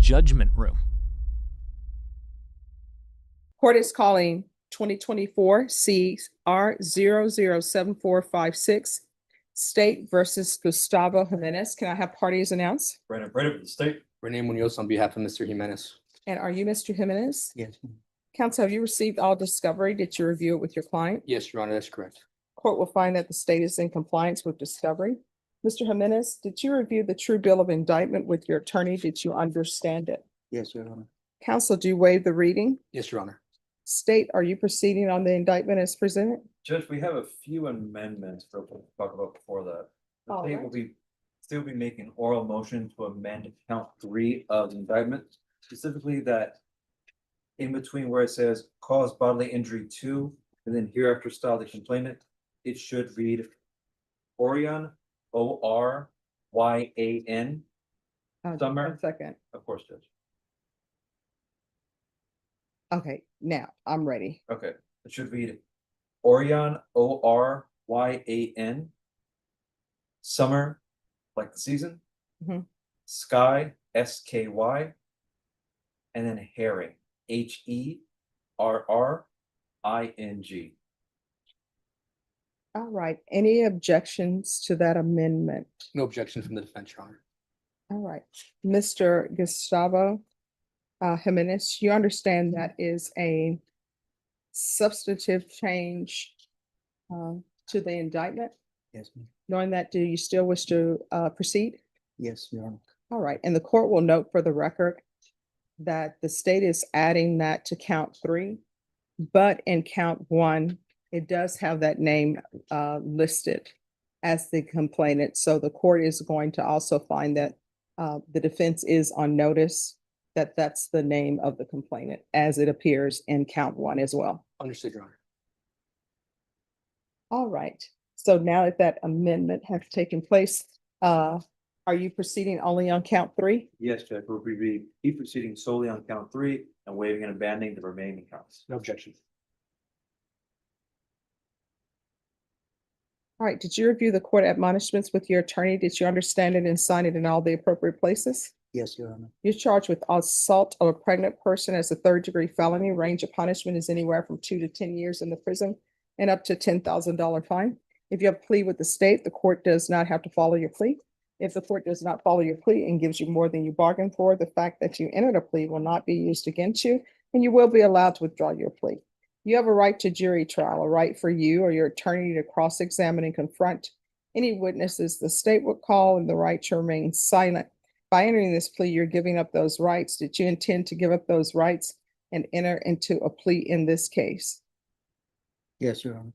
judgment room. Court is calling 2024 CR 007456 State versus Gustavo Jimenez. Can I have parties announced? Brandon Brady for the state. Rene Munoz on behalf of Mr. Jimenez. And are you Mr. Jimenez? Yes. Counsel, have you received all discovery? Did you review it with your client? Yes, Your Honor, that's correct. Court will find that the state is in compliance with discovery. Mr. Jimenez, did you review the true bill of indictment with your attorney? Did you understand it? Yes, Your Honor. Counsel, do you waive the reading? Yes, Your Honor. State, are you proceeding on the indictment as presented? Judge, we have a few amendments for to talk about before that. The All state right. will still be making oral motion to amend count 3 of the indictment, specifically that in between where it says cause bodily injury to, and then hereafter style the complainant, it should read Oryan, ORYAN. Summer. 1 second. Of course, Judge. Okay, now I'm ready. Okay, it should read Oryan, ORYAN. Summer, like the season. Mhm. Sky, SKY. And then herring, HERRING. All right, any objections to that amendment? No objection from the defense, Your Honor. All right, Mr. Gustavo Jimenez, you understand that is a substantive change to the indictment? Yes, ma'am. Knowing that, do you still wish to proceed? Yes, Your Honor. All right, and the court will note for the record that the state is adding that to count 3, but in count 1, it does have that name listed as the complainant. So the court is going to also find that the defense is on notice that that's the name of the complainant as it appears in count 1 as well. Understood, Your Honor. All right, so now that that amendment has taken place, are you proceeding only on count 3? Yes, Judge, we'll be proceeding solely on count 3 and waiving and abandoning the remaining counts. No objection. All right, did you review the court admonishments with your attorney? Did you understand it and sign it in all the appropriate places? Yes, Your Honor. You're charged with assault of a pregnant person as a 3rd-degree felony. Range of punishment is anywhere from 2 to 10 years in the prison and up to $10,000 fine. If you have a plea with the state, the court does not have to follow your plea. If the court does not follow your plea and gives you more than you bargained for, the fact that you entered a plea will not be used against you, and you will be allowed to withdraw your plea. You have a right to jury trial, a right for you or your attorney to cross-examine and confront any witnesses the state would call, and the right to remain silent. By entering this plea, you're giving up those rights. Did you intend to give up those rights and enter into a plea in this case? Yes, Your Honor.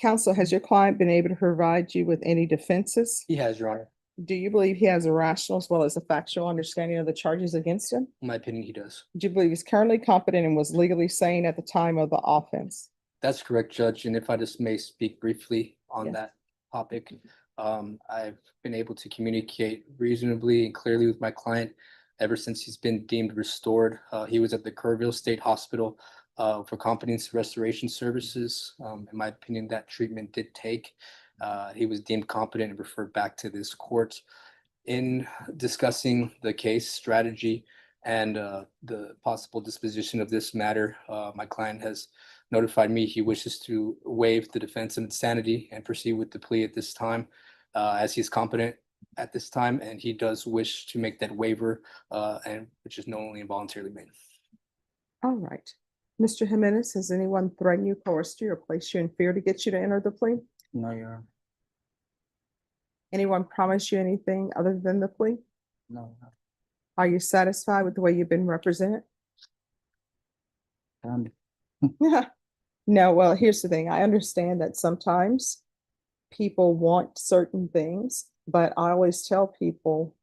Counsel, has your client been able to provide you with any defenses? He has, Your Honor. Do you believe he has a rational as well as a factual understanding of the charges against him? In my opinion, he does. Do you believe he's currently competent and was legally sane at the time of the offense? That's correct, Judge. And if I just may speak briefly on Yes. that topic, I've been able to communicate reasonably and clearly with my client ever since he's been deemed restored. He was at the Kerrville State Hospital for competency restoration services. In my opinion, that treatment did take. He was deemed competent and referred back to this court. In discussing the case strategy and the possible disposition of this matter, my client has notified me he wishes to waive the defense of insanity and proceed with the plea at this time, as he's competent at this time, and he does wish to make that waiver, and which is knowingly and voluntarily made. All right. Mr. Jimenez, has anyone threatened you, coerced you, or placed you in fear to get you to enter the plea? No, Your Honor. Anyone promise you anything other than the plea? No. Are you satisfied with the way you've been represented? No, well, here's the thing. I understand that sometimes people want certain things, but I always tell people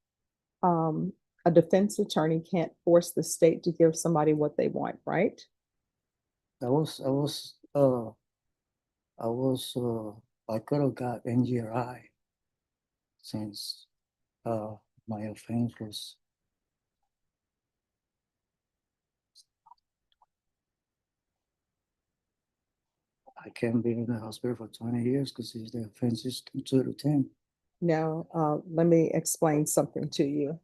a defense attorney can't force the state to give somebody what they want, right? I could have got NGRI since my offense was I can't be in the hospital for 20 years because the offense is 2 to 10. Now, let me explain something to you.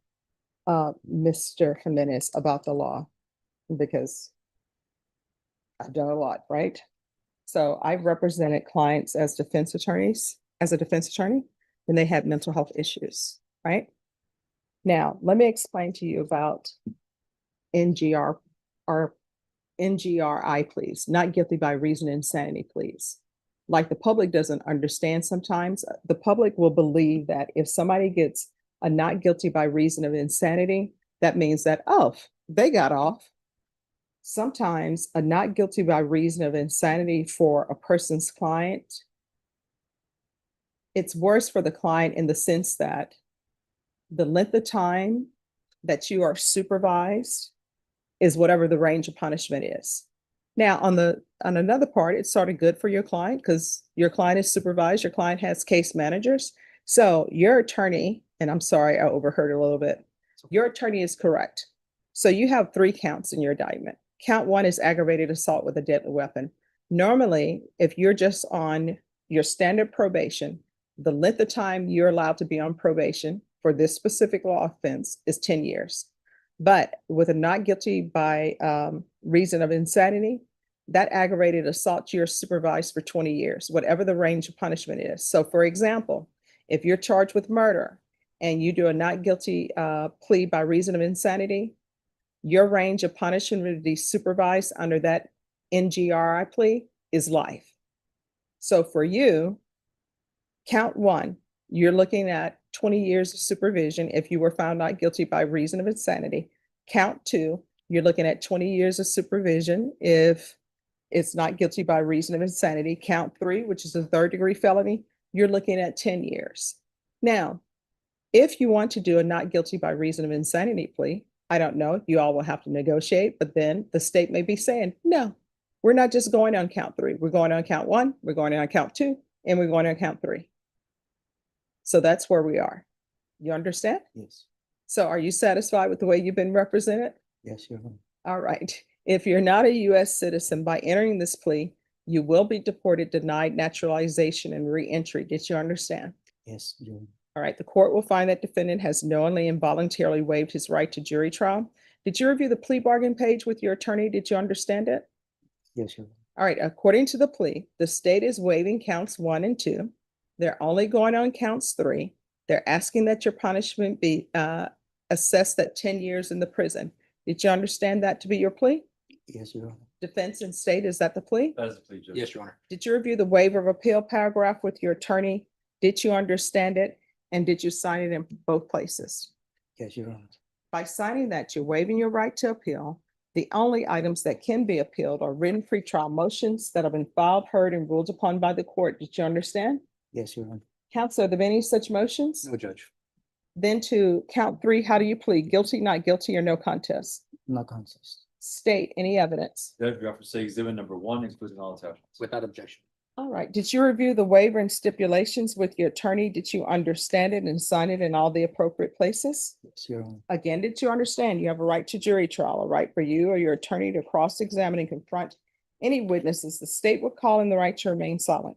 Mr. Jimenez about the law because I've done a lot, right? So I've represented clients as defense attorneys, as a defense attorney, when they had mental health issues, right? Now, let me explain to you about NGR or NGRI pleas, not guilty by reason of insanity pleas. Like the public doesn't understand sometimes, the public will believe that if somebody gets a not guilty by reason of insanity, that means that, oh, they got off. Sometimes a not guilty by reason of insanity for a person's client, it's worse for the client in the sense that the length of time that you are supervised is whatever the range of punishment is. Now, on another part, it's sort of good for your client because your client is supervised, your client has case managers. So your attorney, and I'm sorry, I overheard a little bit. Your attorney is correct. So you have 3 counts in your indictment. Count 1 is aggravated assault with a deadly weapon. Normally, if you're just on your standard probation, the length of time you're allowed to be on probation for this specific law offense is 10 years. But with a not guilty by reason of insanity, that aggravated assault, you're supervised for 20 years, whatever the range of punishment is. So for example, if you're charged with murder and you do a not guilty plea by reason of insanity, your range of punishment to be supervised under that NGRI plea is life. So for you, count 1, you're looking at 20 years of supervision if you were found not guilty by reason of insanity. Count 2, you're looking at 20 years of supervision if it's not guilty by reason of insanity. Count 3, which is a 3rd-degree felony, you're looking at 10 years. Now, if you want to do a not guilty by reason of insanity plea, I don't know, you all will have to negotiate, but then the state may be saying, no, we're not just going on count 3. We're going on count 1, we're going on count 2, and we're going on count 3. So that's where we are. You understand? Yes, So are you satisfied with the way you've been represented? yes, Your Honor. All right. If you're not a US citizen by entering this plea, you will be deported, denied naturalization, and re-entry. Did you understand? Yes, Your Honor. All right. The court will find that defendant has knowingly and voluntarily waived his right to jury trial. Did you review the plea bargain page with your attorney? Did you understand it? Yes, Your Honor. All right. According to the plea, the state is waiving counts 1 and 2. They're only going on counts 3. They're asking that your punishment be assessed at 10 years in the prison. Did you understand that to be your plea? Yes, Your Honor. Defense and state, is that the plea? That is the plea, Judge. Yes, Your Honor. Did you review the waiver of appeal paragraph with your attorney? Did you understand it? And did you sign it in both places? Yes, Your Honor. By signing that, you're waiving your right to appeal. The only items that can be appealed are written pretrial motions that have been filed, heard, and ruled upon by the court. Did you understand? Yes, Your Honor. Counsel, are there any such motions? No, Judge. Then to count 3, how do you plead? Guilty, not guilty, or no contest? No contest. State any evidence. Judge, we offer to say exhibit number 1, including all attachments. Without objection. All right. Did you review the waiver and stipulations with your attorney? Did you understand it and sign it in all the appropriate places? Yes, Your Honor. Again, did you understand you have a right to jury trial, a right for you or your attorney to cross-examine and confront any witnesses the state would call in the right to remain silent?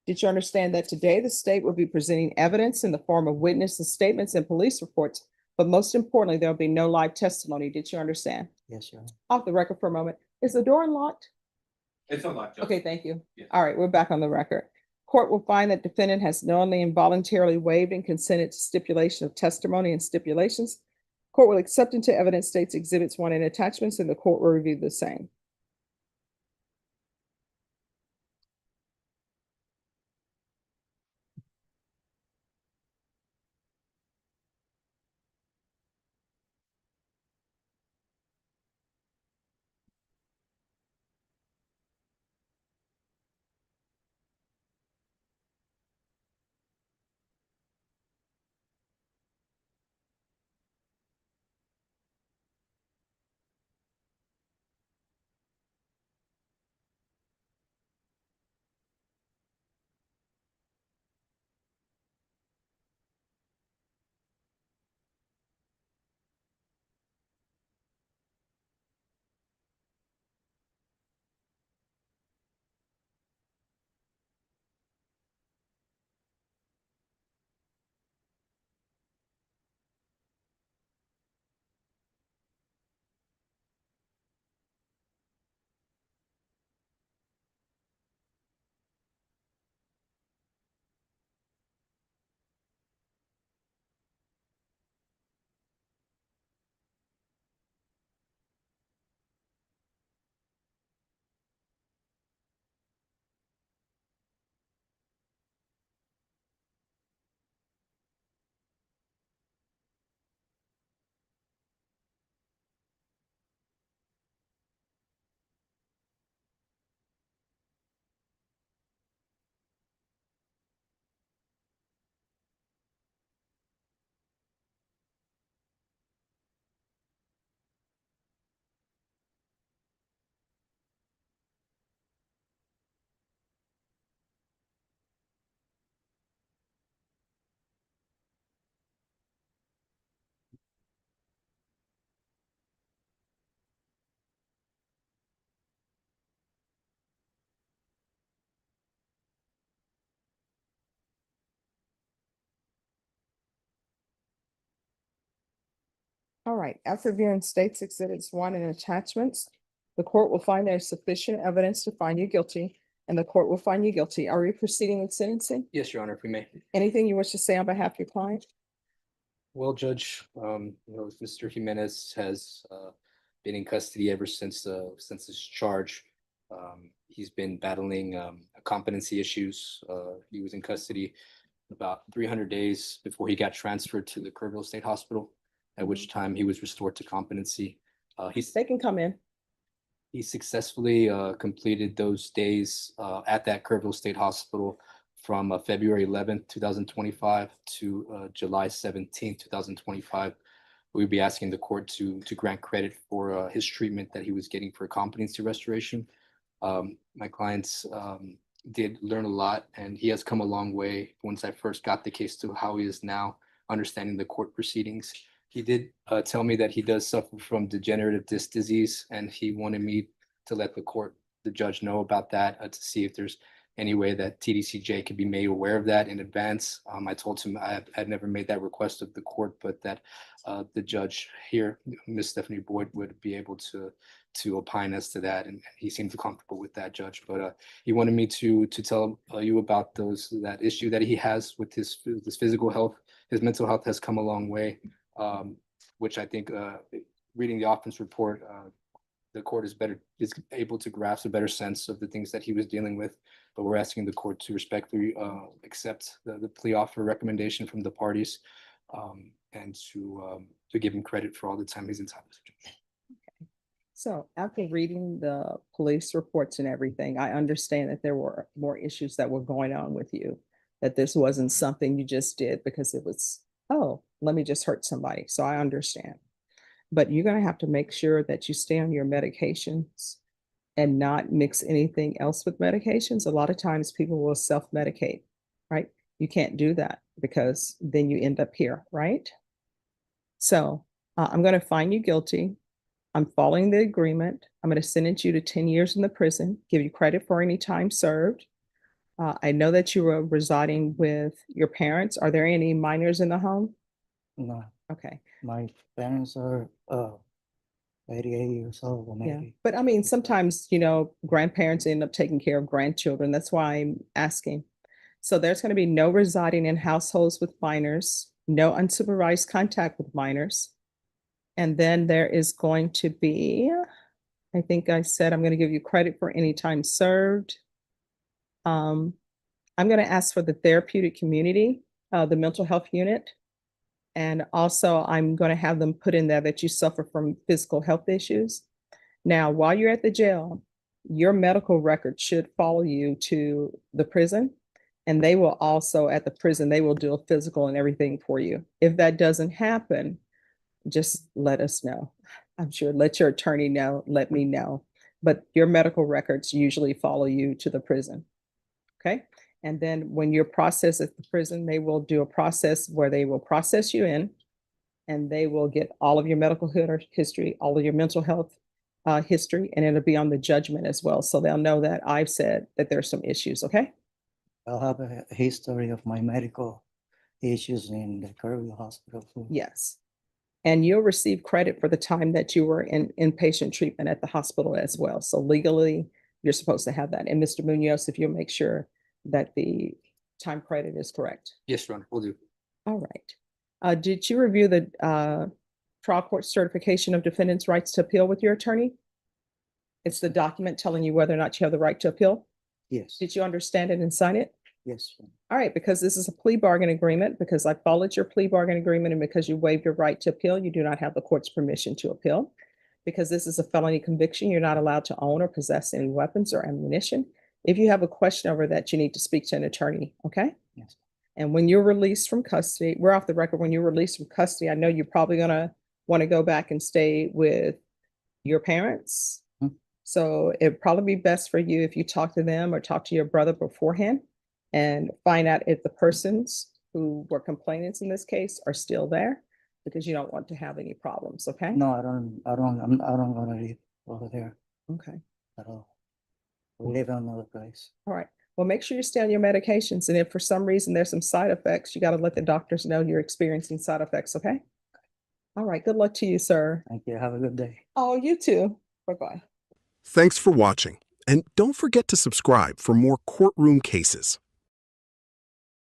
Did you understand that today the state will be presenting evidence in the form of witnesses' statements and police reports, but most importantly, there'll be no live testimony? Did you understand? Yes, Your Honor. Off the record for a moment. Is the door unlocked? It's unlocked, Judge. Okay, thank you. Yes. All right, we're back on the record. Court will find that defendant has knowingly and voluntarily waived and consented to stipulation of testimony and stipulations. Court will accept into evidence states exhibits 1 and attachments, and the court will review the same. All right, after viewing states exhibits 1 and attachments, the court will find there is sufficient evidence to find you guilty, and the court will find you guilty. Are we proceeding with sentencing? Yes, Your Honor, if we may. Anything you wish to say on behalf of your client? Well, Judge, Mr. Jimenez has been in custody ever since this charge. He's been battling competency issues. He was in custody about 300 days before he got transferred to the Kerrville State Hospital, at which time he was restored to competency. They can come in. He successfully completed those days at that Kerrville State Hospital from February 11th, 2025 to July 17th, 2025. We'd be asking the court to grant credit for his treatment that he was getting for competency restoration. My clients did learn a lot, and he has come a long way once I first got the case to how he is now, understanding the court proceedings. He did tell me that he does suffer from degenerative disc disease, and he wanted me to let the judge know about that, to see if there's any way that TDCJ could be made aware of that in advance. I told him I had never made that request of the court, but that the judge here, Ms. Stephanie Boyd, would be able to opine as to that, and he seemed comfortable with that, Judge. But he wanted me to tell you about that issue that he has with his physical health. His mental health has come a long way, which I think, reading the offense report, the court is able to grasp a better sense of the things that he was dealing with. But we're asking the court to respectfully accept the plea offer recommendation from the parties, and to give him credit for all the time he's entitled to. So after reading the police reports and everything, I understand that there were more issues that were going on with you, that this wasn't something you just did because it was, oh, let me just hurt somebody. So I understand. But you're going to have to make sure that you stay on your medications and not mix anything else with medications. A lot of times people will self-medicate, right? You can't do that because then you end up here, right? So I'm going to find you guilty. I'm following the agreement. I'm going to sentence you to 10 years in the prison, give you credit for any time served. I know that you were residing with your parents. Are there any minors in the home? No, Okay. my parents are 88 years old or Yeah, maybe. but I mean, sometimes, grandparents end up taking care of grandchildren. That's why I'm asking. So there's going to be no residing in households with minors, no unsupervised contact with minors. And then there is going to be, I think I said, I'm going to give you credit for any time served. I'm going to ask for the therapeutic community, the mental health unit. And also I'm going to have them put in there that you suffer from physical health issues. Now, while you're at the jail, your medical record should follow you to the prison. And they will also, at the prison, they will do a physical and everything for you. If that doesn't happen, just let us know. I'm sure, let your attorney know, let me know. But your medical records usually follow you to the prison. Okay. And then when you're processed at the prison, they will do a process where they will process you in, and they will get all of your medical history, all of your mental health history, and it'll be on the judgment as well. So they'll know that I've said that there's some issues. Okay. I'll have a history of my medical issues in the Kerrville Hospital too. Yes. And you'll receive credit for the time that you were in inpatient treatment at the hospital as well. So legally, you're supposed to have that. And Mr. Munoz, if you'll make sure that the time credit is correct. Yes, Your Honor, will do. All right. Did you review the trial court certification of defendant's rights to appeal with your attorney? It's the document telling you whether or not you have the right to appeal. Yes, Did you understand it and sign it? yes. All right, because this is a plea bargain agreement, because I followed your plea bargain agreement, and because you waived your right to appeal, you do not have the court's permission to appeal. Because this is a felony conviction, you're not allowed to own or possess any weapons or ammunition. If you have a question over that, you need to speak to an attorney, okay? Yes. And when you're released from custody, we're off the record, when you're released from custody, I know you're probably gonna want to go back and stay with your parents. So it'd probably be best for you if you talk to them or talk to your brother beforehand and find out if the persons who were complainants in this case are still there, because you don't want to have any problems, okay? No, I don't wanna live over there Okay, at all. We live in another place. all right. Well, make sure you stay on your medications, and if for some reason there's some side effects, you got to let the doctors know you're experiencing side effects, okay? All right, good luck to you, sir. Thank you. Have a good day. Oh, you too. Bye-bye. Thanks for watching, and don't forget to subscribe for more courtroom cases.